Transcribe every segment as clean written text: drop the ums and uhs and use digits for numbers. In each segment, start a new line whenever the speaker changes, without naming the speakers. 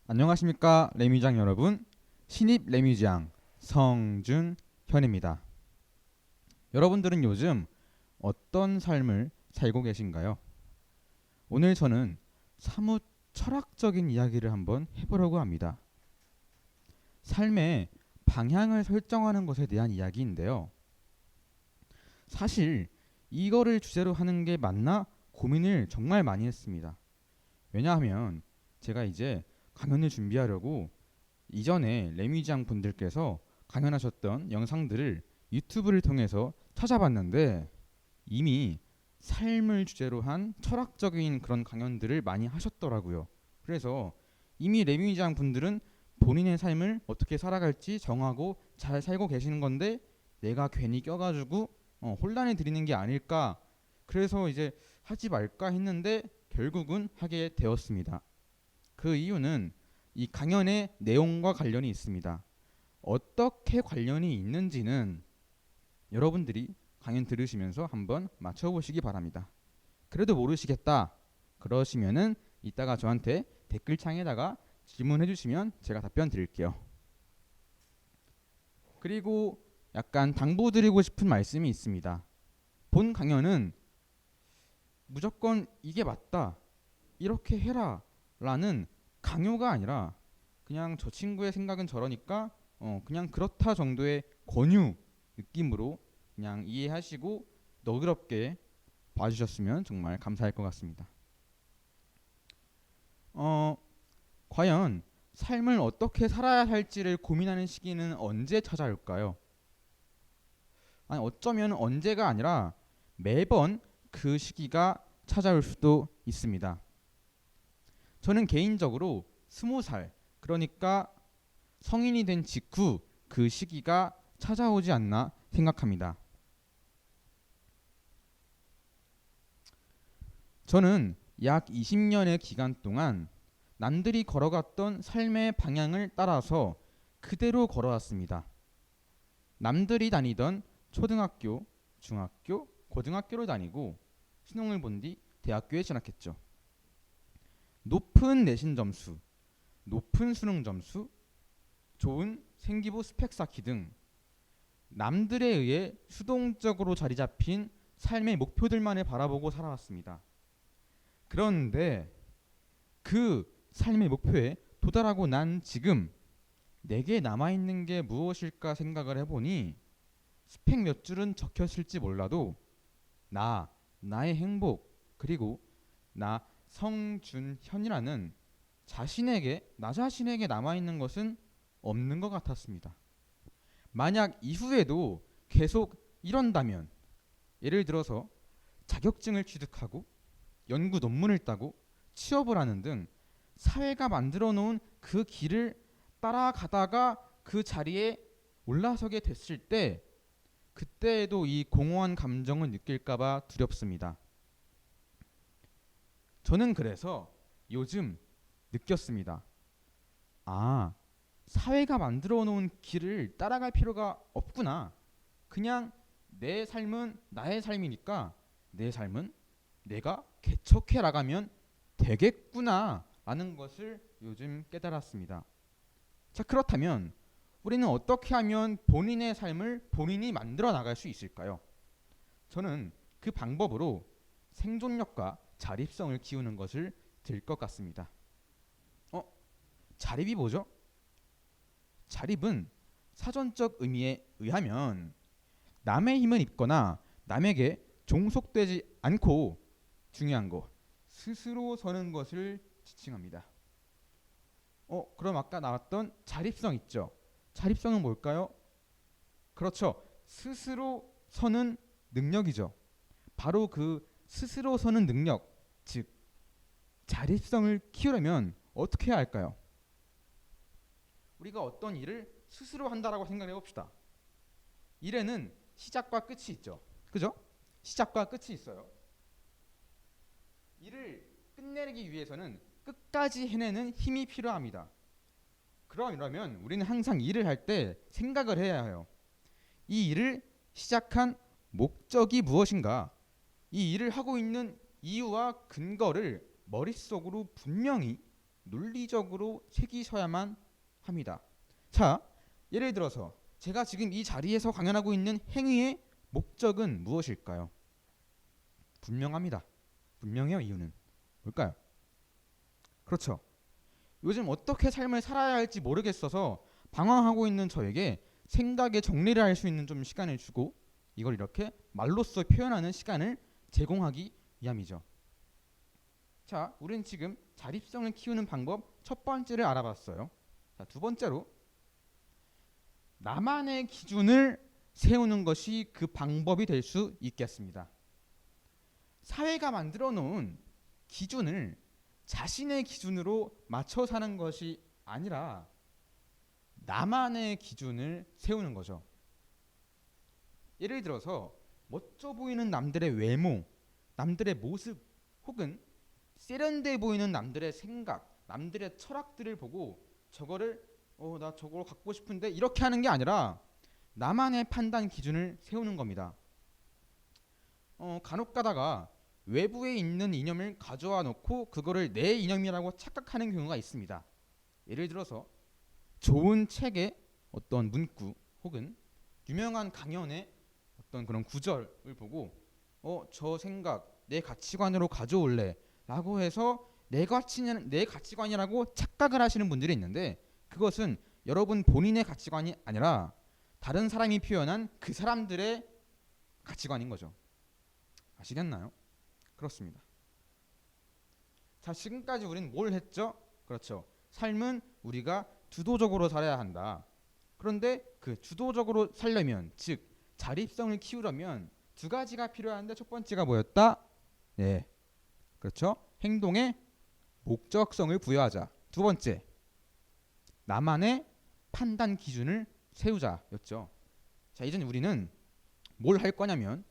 안녕하십니까 레뮤장 여러분. 신입 레뮤장 성준현입니다. 여러분들은 요즘 어떤 삶을 살고 계신가요? 오늘 저는 사뭇 철학적인 이야기를 한번 해보려고 합니다. 삶의 방향을 설정하는 것에 대한 이야기인데요. 사실 이거를 주제로 하는 게 맞나 고민을 정말 많이 했습니다. 왜냐하면 제가 이제 강연을 준비하려고 이전에 레미장 분들께서 강연하셨던 영상들을 유튜브를 통해서 찾아봤는데 이미 삶을 주제로 한 철학적인 그런 강연들을 많이 하셨더라고요. 그래서 이미 레미장 분들은 본인의 삶을 어떻게 살아갈지 정하고 잘 살고 계시는 건데 내가 괜히 껴가지고 혼란을 드리는 게 아닐까. 그래서 이제 하지 말까 했는데 결국은 하게 되었습니다. 그 이유는 이 강연의 내용과 관련이 있습니다. 어떻게 관련이 있는지는 여러분들이 강연 들으시면서 한번 맞춰보시기 바랍니다. 그래도 모르시겠다 그러시면은 이따가 저한테 댓글창에다가 질문해 주시면 제가 답변 드릴게요. 그리고 약간 당부드리고 싶은 말씀이 있습니다. 본 강연은 무조건 이게 맞다, 이렇게 해라 라는 강요가 아니라 그냥 저 친구의 생각은 저러니까 그냥 그렇다 정도의 권유 느낌으로 그냥 이해하시고 너그럽게 봐주셨으면 정말 감사할 것 같습니다. 어, 과연 삶을 어떻게 살아야 할지를 고민하는 시기는 언제 찾아올까요? 아니 어쩌면 언제가 아니라 매번 그 시기가 찾아올 수도 있습니다. 저는 개인적으로 20살, 그러니까 성인이 된 직후 그 시기가 찾아오지 않나 생각합니다. 저는 약 20년의 기간 동안 남들이 걸어갔던 삶의 방향을 따라서 그대로 걸어왔습니다. 남들이 다니던 초등학교, 중학교, 고등학교를 다니고 수능을 본 뒤 대학교에 진학했죠. 높은 내신 점수, 높은 수능 점수, 좋은 생기부 스펙 쌓기 등 남들에 의해 수동적으로 자리 잡힌 삶의 목표들만을 바라보고 살아왔습니다. 그런데 그 삶의 목표에 도달하고 난 지금 내게 남아있는 게 무엇일까 생각을 해보니 스펙 몇 줄은 적혔을지 몰라도 나의 행복, 그리고 나 성준현이라는 나 자신에게 남아있는 것은 없는 것 같았습니다. 만약 이후에도 계속 이런다면, 예를 들어서 자격증을 취득하고 연구 논문을 따고 취업을 하는 등 사회가 만들어 놓은 그 길을 따라가다가 그 자리에 올라서게 됐을 때 그때에도 이 공허한 감정을 느낄까봐 두렵습니다. 저는 그래서 요즘 느꼈습니다. 아, 사회가 만들어 놓은 길을 따라갈 필요가 없구나. 그냥 내 삶은 나의 삶이니까 내 삶은 내가 개척해 나가면 되겠구나 라는 것을 요즘 깨달았습니다. 자, 그렇다면 우리는 어떻게 하면 본인의 삶을 본인이 만들어 나갈 수 있을까요? 저는 그 방법으로 생존력과 자립성을 키우는 것을 들 것 같습니다. 어? 자립이 뭐죠? 자립은 사전적 의미에 의하면 남의 힘을 입거나 남에게 종속되지 않고, 중요한 거, 스스로 서는 것을 지칭합니다. 그럼 아까 나왔던 자립성 있죠? 자립성은 뭘까요? 그렇죠. 스스로 서는 능력이죠. 바로 그 스스로 서는 능력, 즉 자립성을 키우려면 어떻게 해야 할까요? 우리가 어떤 일을 스스로 한다라고 생각해 봅시다. 일에는 시작과 끝이 있죠. 그죠? 시작과 끝이 있어요. 일을 끝내기 위해서는 끝까지 해내는 힘이 필요합니다. 그러면 우리는 항상 일을 할 때 생각을 해야 해요. 이 일을 시작한 목적이 무엇인가? 이 일을 하고 있는 이유와 근거를 머릿속으로 분명히 논리적으로 새기셔야만 합니다. 자, 예를 들어서 제가 지금 이 자리에서 강연하고 있는 행위의 목적은 무엇일까요? 분명합니다. 분명해요. 이유는 뭘까요? 그렇죠. 요즘 어떻게 삶을 살아야 할지 모르겠어서 방황하고 있는 저에게 생각의 정리를 할 수 있는 좀 시간을 주고 이걸 이렇게 말로써 표현하는 시간을 제공하기 위함이죠. 자, 우리는 지금 자립성을 키우는 방법 첫 번째를 알아봤어요. 자, 두 번째로 나만의 기준을 세우는 것이 그 방법이 될 수 있겠습니다. 사회가 만들어 놓은 기준을 자신의 기준으로 맞춰 사는 것이 아니라 나만의 기준을 세우는 거죠. 예를 들어서 멋져 보이는 남들의 외모, 남들의 모습 혹은 세련돼 보이는 남들의 생각, 남들의 철학들을 보고 저거를 나 저걸 갖고 싶은데 이렇게 하는 게 아니라 나만의 판단 기준을 세우는 겁니다. 간혹 가다가 외부에 있는 이념을 가져와 놓고 그거를 내 이념이라고 착각하는 경우가 있습니다. 예를 들어서 좋은 책의 어떤 문구 혹은 유명한 강연의 어떤 그런 구절을 보고 저 생각 내 가치관으로 가져올래 라고 해서 내 가치관이라고 착각을 하시는 분들이 있는데 그것은 여러분 본인의 가치관이 아니라 다른 사람이 표현한 그 사람들의 가치관인 거죠. 아시겠나요? 그렇습니다. 자, 지금까지 우리는 뭘 했죠? 그렇죠. 삶은 우리가 주도적으로 살아야 한다. 그런데 그 주도적으로 살려면, 즉 자립성을 키우려면 두 가지가 필요한데 첫 번째가 뭐였다? 네, 그렇죠. 행동에 목적성을 부여하자. 두 번째, 나만의 판단 기준을 세우자였죠. 자, 이제 우리는 뭘 할 거냐면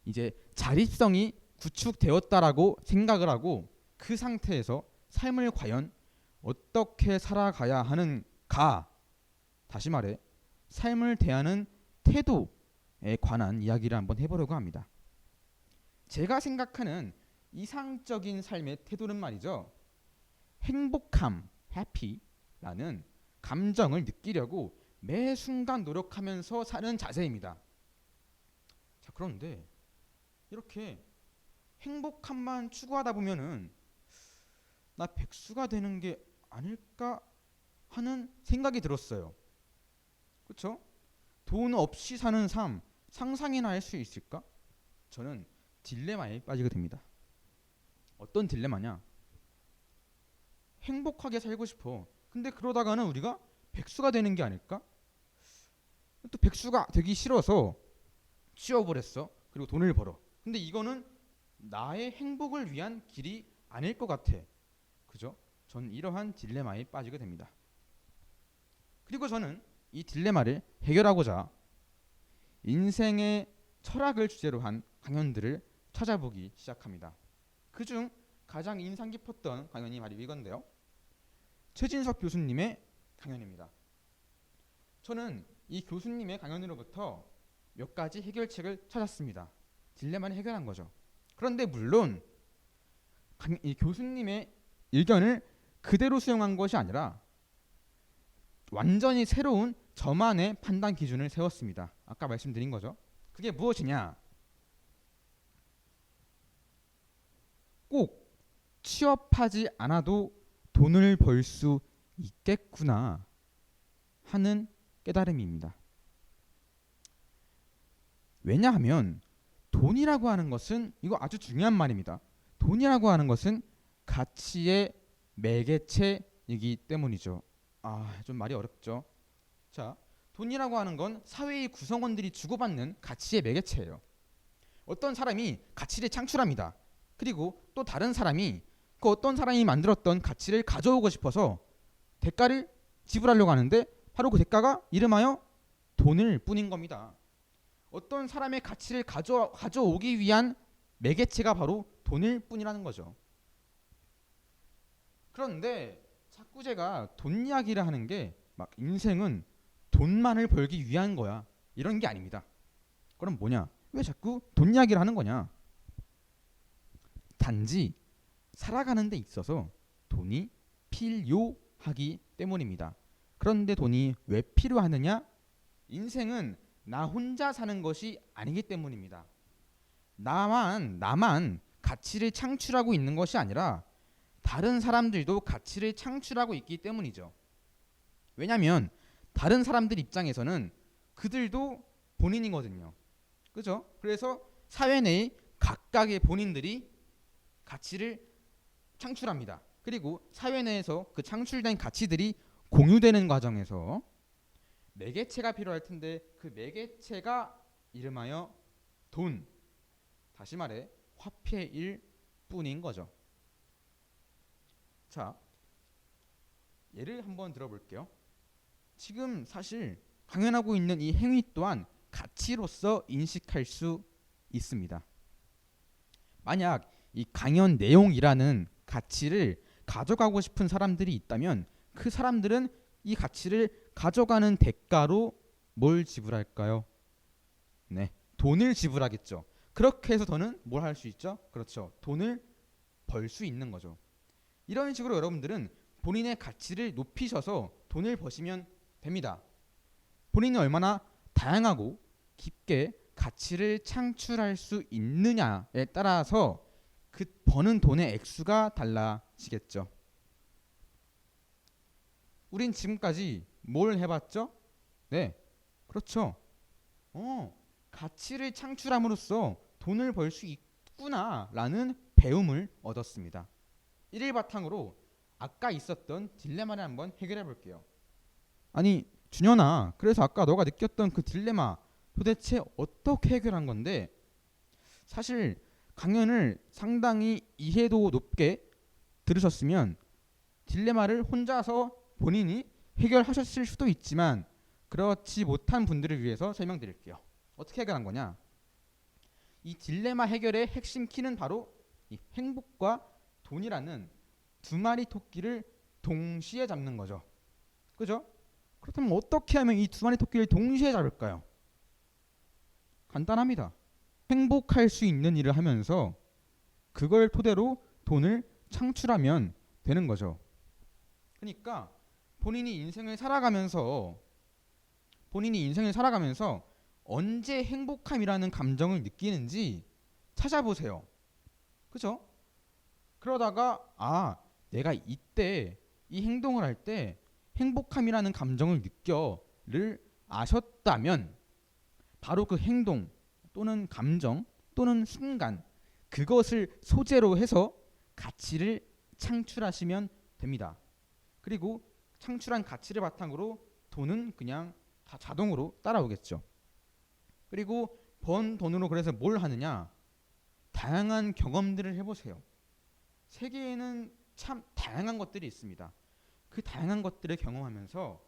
이제 자립성이 구축되었다라고 생각을 하고 그 상태에서 삶을 과연 어떻게 살아가야 하는가, 다시 말해 삶을 대하는 태도에 관한 이야기를 한번 해보려고 합니다. 제가 생각하는 이상적인 삶의 태도는 말이죠, 행복함, 해피라는 감정을 느끼려고 매 순간 노력하면서 사는 자세입니다. 자, 그런데 이렇게 행복함만 추구하다 보면은 나 백수가 되는 게 아닐까 하는 생각이 들었어요. 그렇죠? 돈 없이 사는 삶 상상이나 할 수 있을까? 저는 딜레마에 빠지게 됩니다. 어떤 딜레마냐? 행복하게 살고 싶어. 근데 그러다가는 우리가 백수가 되는 게 아닐까? 또 백수가 되기 싫어서 취업을 했어. 그리고 돈을 벌어. 근데 이거는 나의 행복을 위한 길이 아닐 것 같아. 그죠? 전 이러한 딜레마에 빠지게 됩니다. 그리고 저는 이 딜레마를 해결하고자 인생의 철학을 주제로 한 강연들을 찾아보기 시작합니다. 그중 가장 인상 깊었던 강연이 바로 이건데요. 최진석 교수님의 강연입니다. 저는 이 교수님의 강연으로부터 몇 가지 해결책을 찾았습니다. 딜레마를 해결한 거죠. 그런데 물론 이 교수님의 의견을 그대로 수용한 것이 아니라 완전히 새로운 저만의 판단 기준을 세웠습니다. 아까 말씀드린 거죠. 그게 무엇이냐? 꼭 취업하지 않아도 돈을 벌 수 있겠구나 하는 깨달음입니다. 왜냐하면 돈이라고 하는 것은, 이거 아주 중요한 말입니다. 돈이라고 하는 것은 가치의 매개체이기 때문이죠. 좀 말이 어렵죠. 자, 돈이라고 하는 건 사회의 구성원들이 주고받는 가치의 매개체예요. 어떤 사람이 가치를 창출합니다. 그리고 또 다른 사람이 그 어떤 사람이 만들었던 가치를 가져오고 싶어서 대가를 지불하려고 하는데 바로 그 대가가 이름하여 돈일 뿐인 겁니다. 어떤 사람의 가치를 가져오기 위한 매개체가 바로 돈일 뿐이라는 거죠. 그런데 자꾸 제가 돈 이야기를 하는 게 막 인생은 돈만을 벌기 위한 거야 이런 게 아닙니다. 그럼 뭐냐? 왜 자꾸 돈 이야기를 하는 거냐? 단지 살아가는 데 있어서 돈이 필요하기 때문입니다. 그런데 돈이 왜 필요하느냐? 인생은 나 혼자 사는 것이 아니기 때문입니다. 나만 가치를 창출하고 있는 것이 아니라 다른 사람들도 가치를 창출하고 있기 때문이죠. 왜냐하면 다른 사람들 입장에서는 그들도 본인이거든요. 그죠? 그래서 사회 내에 각각의 본인들이 가치를 창출합니다. 그리고 사회 내에서 그 창출된 가치들이 공유되는 과정에서 매개체가 필요할 텐데 그 매개체가 이름하여 돈, 다시 말해 화폐일 뿐인 거죠. 자, 예를 한번 들어볼게요. 지금 사실 강연하고 있는 이 행위 또한 가치로서 인식할 수 있습니다. 만약 이 강연 내용이라는 가치를 가져가고 싶은 사람들이 있다면 그 사람들은 이 가치를 가져가는 대가로 뭘 지불할까요? 네, 돈을 지불하겠죠. 그렇게 해서 저는 뭘 할 수 있죠? 그렇죠. 돈을 벌 수 있는 거죠. 이런 식으로 여러분들은 본인의 가치를 높이셔서 돈을 버시면 됩니다. 본인이 얼마나 다양하고 깊게 가치를 창출할 수 있느냐에 따라서 그 버는 돈의 액수가 달라지겠죠. 우린 지금까지 뭘 해봤죠? 네, 그렇죠. 가치를 창출함으로써 돈을 벌 수 있구나라는 배움을 얻었습니다. 이를 바탕으로 아까 있었던 딜레마를 한번 해결해 볼게요. 아니 준현아, 그래서 아까 너가 느꼈던 그 딜레마 도대체 어떻게 해결한 건데? 사실 강연을 상당히 이해도 높게 들으셨으면 딜레마를 혼자서 본인이 해결하셨을 수도 있지만 그렇지 못한 분들을 위해서 설명드릴게요. 어떻게 해결한 거냐? 이 딜레마 해결의 핵심 키는 바로 이 행복과 돈이라는 두 마리 토끼를 동시에 잡는 거죠. 그죠? 그렇다면 어떻게 하면 이 두 마리 토끼를 동시에 잡을까요? 간단합니다. 행복할 수 있는 일을 하면서 그걸 토대로 돈을 창출하면 되는 거죠. 그러니까 본인이 인생을 살아가면서 언제 행복함이라는 감정을 느끼는지 찾아보세요. 그죠? 그러다가 내가 이때 이 행동을 할 때 행복함이라는 감정을 느껴를 아셨다면 바로 그 행동 또는 감정 또는 순간 그것을 소재로 해서 가치를 창출하시면 됩니다. 그리고 창출한 가치를 바탕으로 돈은 그냥 다 자동으로 따라오겠죠. 그리고 번 돈으로 그래서 뭘 하느냐? 다양한 경험들을 해보세요. 세계에는 참 다양한 것들이 있습니다. 그 다양한 것들을 경험하면서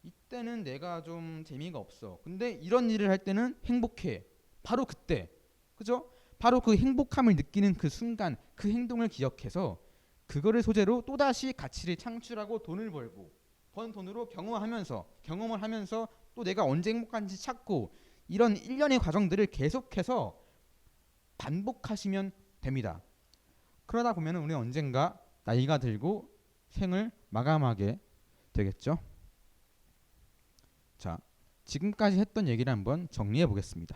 이때는 내가 좀 재미가 없어. 근데 이런 일을 할 때는 행복해. 바로 그때. 그죠? 바로 그 행복함을 느끼는 그 순간, 그 행동을 기억해서 그거를 소재로 또다시 가치를 창출하고 돈을 벌고 번 돈으로 경험을 하면서 또 내가 언제 행복한지 찾고 이런 일련의 과정들을 계속해서 반복하시면 됩니다. 그러다 보면 우리 언젠가 나이가 들고 생을 마감하게 되겠죠. 자, 지금까지 했던 얘기를 한번 정리해 보겠습니다.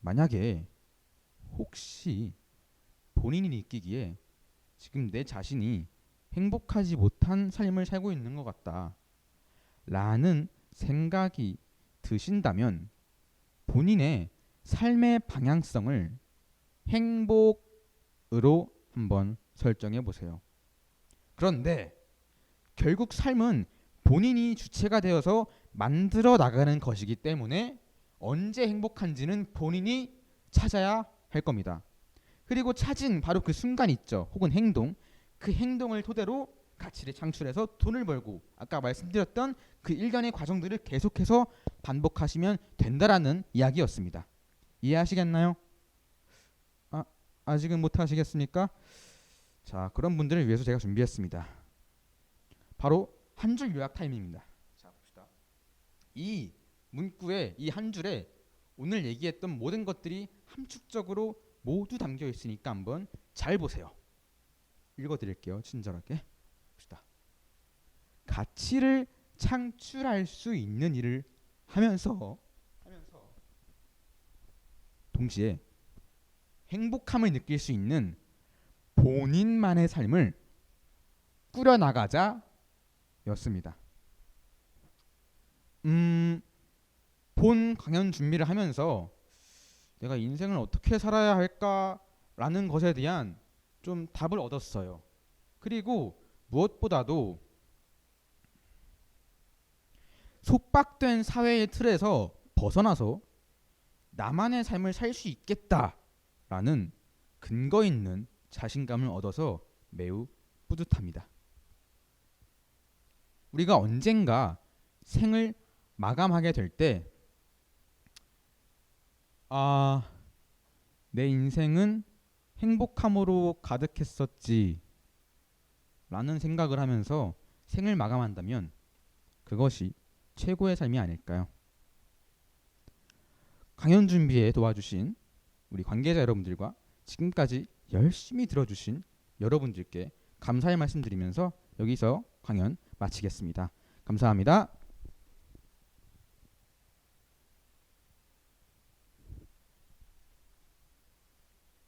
만약에 혹시 본인이 느끼기에 지금 내 자신이 행복하지 못한 삶을 살고 있는 것 같다 라는 생각이 드신다면 본인의 삶의 방향성을 행복으로 한번 설정해 보세요. 그런데 결국 삶은 본인이 주체가 되어서 만들어 나가는 것이기 때문에 언제 행복한지는 본인이 찾아야 할 겁니다. 그리고 찾은 바로 그 순간 있죠. 혹은 행동. 그 행동을 토대로 가치를 창출해서 돈을 벌고 아까 말씀드렸던 그 일련의 과정들을 계속해서 반복하시면 된다라는 이야기였습니다. 이해하시겠나요? 아직은 못 하시겠습니까? 자, 그런 분들을 위해서 제가 준비했습니다. 바로 한 줄 요약 타임입니다. 자, 봅시다. 이 문구에 이 한 줄에 오늘 얘기했던 모든 것들이 함축적으로 모두 담겨 있으니까 한번 잘 보세요. 읽어드릴게요. 친절하게 봅시다. 가치를 창출할 수 있는 일을 하면서 동시에 행복함을 느낄 수 있는 본인만의 삶을 꾸려나가자 였습니다. 본 강연 준비를 하면서 내가 인생을 어떻게 살아야 할까라는 것에 대한 좀 답을 얻었어요. 그리고 무엇보다도 속박된 사회의 틀에서 벗어나서 나만의 삶을 살 수 있겠다라는 근거 있는 자신감을 얻어서 매우 뿌듯합니다. 우리가 언젠가 생을 마감하게 될 때, 내 인생은 행복함으로 가득했었지 라는 생각을 하면서 생을 마감한다면 그것이 최고의 삶이 아닐까요? 강연 준비에 도와주신 우리 관계자 여러분들과 지금까지 열심히 들어주신 여러분들께 감사의 말씀 드리면서 여기서 강연 마치겠습니다. 감사합니다.